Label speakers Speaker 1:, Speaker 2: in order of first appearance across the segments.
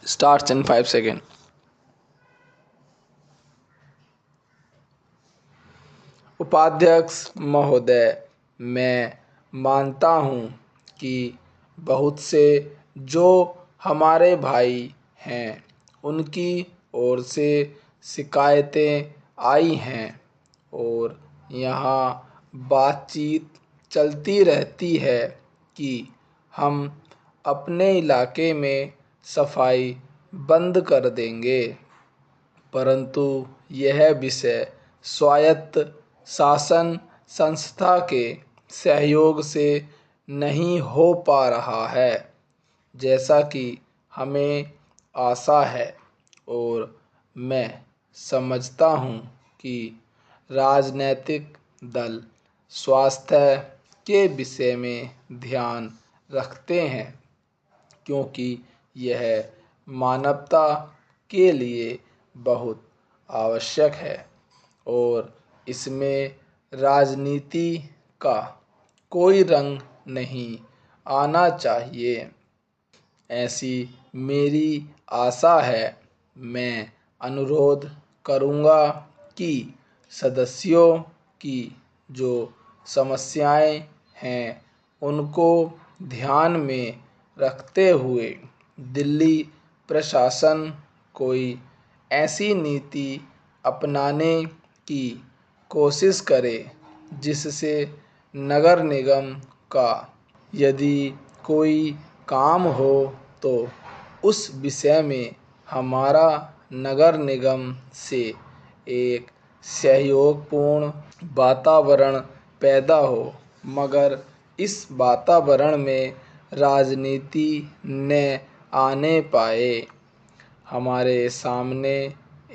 Speaker 1: Starts in 5 seconds. उपाध्यक्ष महोदय, मैं मानता हूँ कि बहुत से जो हमारे भाई हैं उनकी ओर से शिकायतें आई हैं और यहाँ बातचीत चलती रहती है कि हम अपने इलाके में सफाई बंद कर देंगे, परंतु यह विषय स्वायत्त शासन संस्था के सहयोग से नहीं हो पा रहा है जैसा कि हमें आशा है। और मैं समझता हूँ कि राजनीतिक दल स्वास्थ्य के विषय में ध्यान रखते हैं क्योंकि यह मानवता के लिए बहुत आवश्यक है और इसमें राजनीति का कोई रंग नहीं आना चाहिए, ऐसी मेरी आशा है। मैं अनुरोध करूँगा कि सदस्यों की जो समस्याएं हैं उनको ध्यान में रखते हुए दिल्ली प्रशासन कोई ऐसी नीति अपनाने की कोशिश करे जिससे नगर निगम का यदि कोई काम हो तो उस विषय में हमारा नगर निगम से एक सहयोगपूर्ण वातावरण पैदा हो, मगर इस वातावरण में राजनीति न आने पाए। हमारे सामने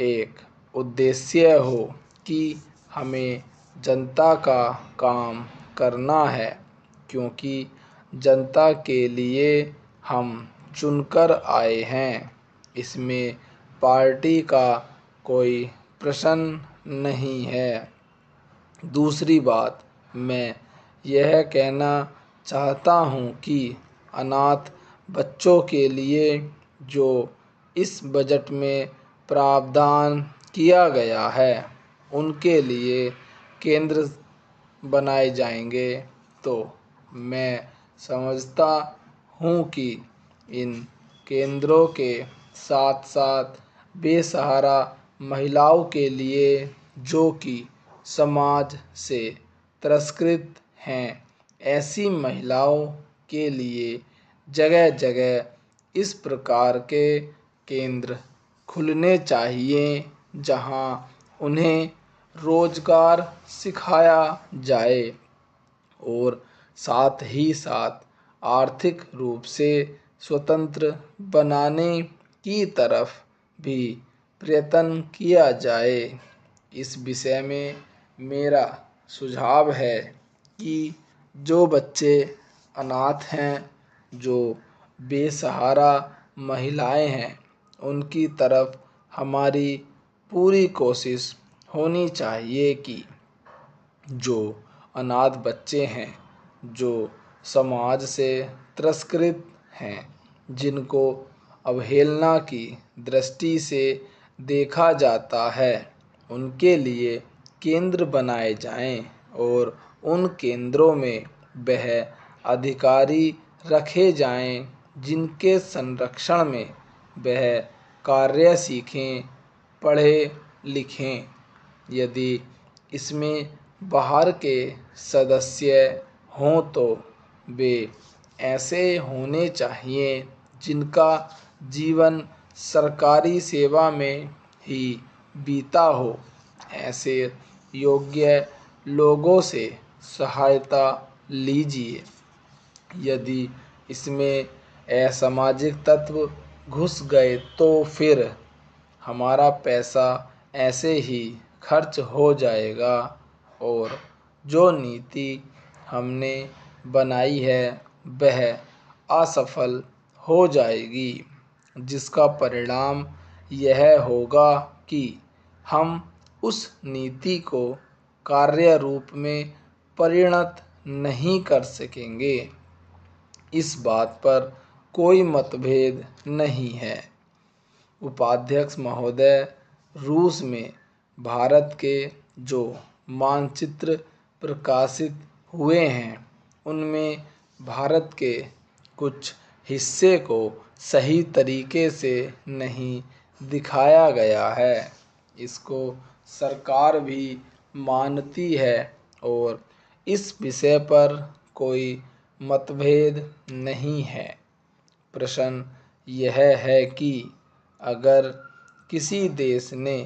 Speaker 1: एक उद्देश्य हो कि हमें जनता का काम करना है क्योंकि जनता के लिए हम चुनकर आए हैं। इसमें पार्टी का कोई प्रश्न नहीं है। दूसरी बात, मैं यह कहना चाहता हूँ कि अनाथ बच्चों के लिए जो इस बजट में प्रावधान किया गया है उनके लिए केंद्र बनाए जाएंगे, तो मैं समझता हूँ कि इन केंद्रों के साथ साथ बेसहारा महिलाओं के लिए जो कि समाज से तिरस्कृत हैं, ऐसी महिलाओं के लिए जगह जगह इस प्रकार के केंद्र खुलने चाहिए जहां उन्हें रोजगार सिखाया जाए और साथ ही साथ आर्थिक रूप से स्वतंत्र बनाने की तरफ भी प्रयत्न किया जाए। इस विषय में मेरा सुझाव है कि जो बच्चे अनाथ हैं, जो बेसहारा महिलाएं हैं, उनकी तरफ हमारी पूरी कोशिश होनी चाहिए कि जो अनाथ बच्चे हैं, जो समाज से तिरस्कृत हैं, जिनको अवहेलना की दृष्टि से देखा जाता है, उनके लिए केंद्र बनाए जाएं और उन केंद्रों में वह अधिकारी रखे जाएं जिनके संरक्षण में वह कार्य सीखें, पढ़ें लिखें। यदि इसमें बाहर के सदस्य हों तो वे ऐसे होने चाहिए जिनका जीवन सरकारी सेवा में ही बीता हो। ऐसे योग्य लोगों से सहायता लीजिए। यदि इसमें असामाजिक तत्व घुस गए तो फिर हमारा पैसा ऐसे ही खर्च हो जाएगा और जो नीति हमने बनाई है वह असफल हो जाएगी, जिसका परिणाम यह होगा कि हम उस नीति को कार्य रूप में परिणत नहीं कर सकेंगे। इस बात पर कोई मतभेद नहीं है। उपाध्यक्ष महोदय, रूस में भारत के जो मानचित्र प्रकाशित हुए हैं उनमें भारत के कुछ हिस्से को सही तरीके से नहीं दिखाया गया है। इसको सरकार भी मानती है और इस विषय पर कोई मतभेद नहीं है। प्रश्न यह है कि अगर किसी देश ने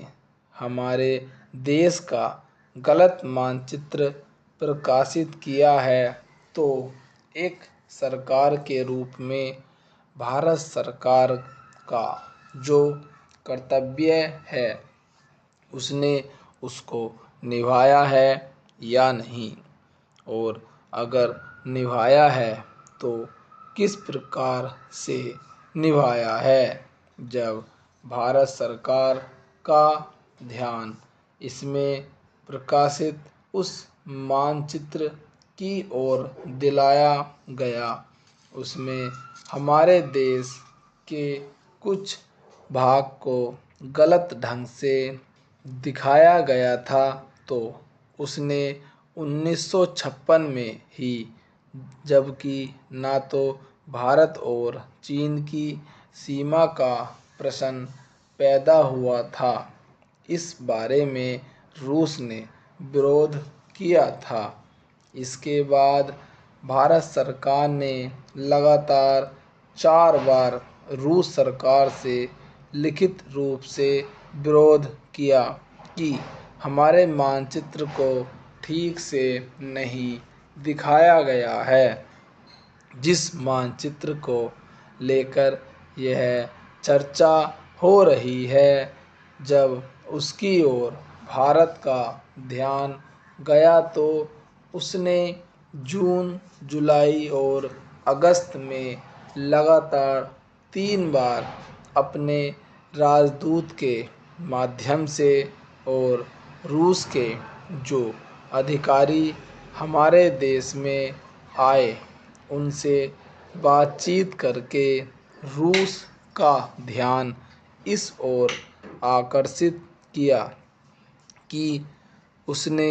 Speaker 1: हमारे देश का गलत मानचित्र प्रकाशित किया है तो एक सरकार के रूप में भारत सरकार का जो कर्तव्य है उसने उसको निभाया है या नहीं, और अगर निभाया है तो किस प्रकार से निभाया है। जब भारत सरकार का ध्यान इसमें प्रकाशित उस मानचित्र की ओर दिलाया गया उसमें हमारे देश के कुछ भाग को गलत ढंग से दिखाया गया था, तो उसने 1956 में ही, जबकि न तो भारत और चीन की सीमा का प्रश्न पैदा हुआ था, इस बारे में रूस ने विरोध किया था। इसके बाद भारत सरकार ने लगातार 4 बार रूस सरकार से लिखित रूप से विरोध किया कि हमारे मानचित्र को ठीक से नहीं दिखाया गया है। जिस मानचित्र को लेकर यह चर्चा हो रही है, जब उसकी ओर भारत का ध्यान गया तो उसने जून, जुलाई और अगस्त में लगातार 3 बार अपने राजदूत के माध्यम से और रूस के जो अधिकारी हमारे देश में आए उनसे बातचीत करके रूस का ध्यान इस ओर आकर्षित किया कि उसने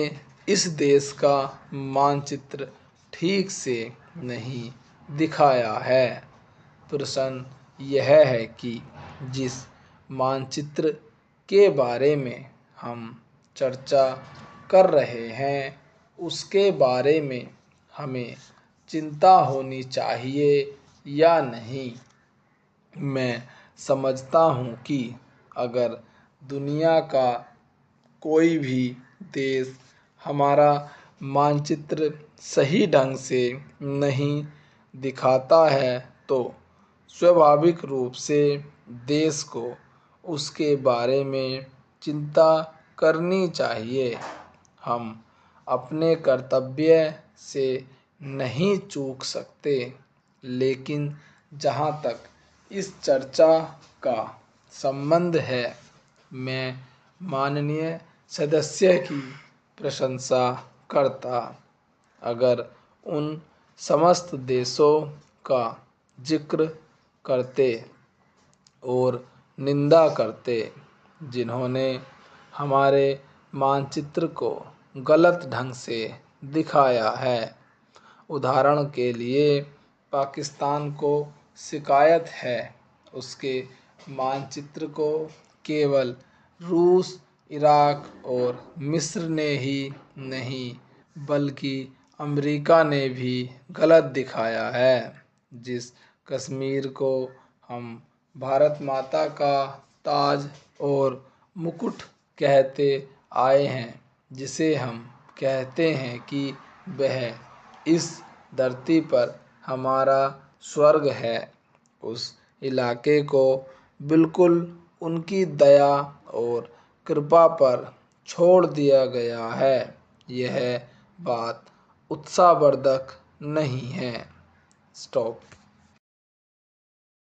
Speaker 1: इस देश का मानचित्र ठीक से नहीं दिखाया है। प्रश्न यह है कि जिस मानचित्र के बारे में हम चर्चा कर रहे हैं उसके बारे में हमें चिंता होनी चाहिए या नहीं। मैं समझता हूँ कि अगर दुनिया का कोई भी देश हमारा मानचित्र सही ढंग से नहीं दिखाता है तो स्वाभाविक रूप से देश को उसके बारे में चिंता करनी चाहिए। हम अपने कर्तव्य से नहीं चूक सकते, लेकिन जहाँ तक इस चर्चा का संबंध है, मैं माननीय सदस्य की प्रशंसा करता अगर उन समस्त देशों का जिक्र करते और निंदा करते जिन्होंने हमारे मानचित्र को गलत ढंग से दिखाया है। उदाहरण के लिए पाकिस्तान को शिकायत है उसके मानचित्र को केवल रूस, इराक और मिस्र ने ही नहीं बल्कि अमेरिका ने भी गलत दिखाया है। जिस कश्मीर को हम भारत माता का ताज और मुकुट कहते आए हैं, जिसे हम कहते हैं कि वह इस धरती पर हमारा स्वर्ग है, उस इलाके को बिल्कुल उनकी दया और कृपा पर छोड़ दिया गया है। यह बात उत्साहवर्धक नहीं है। स्टॉप।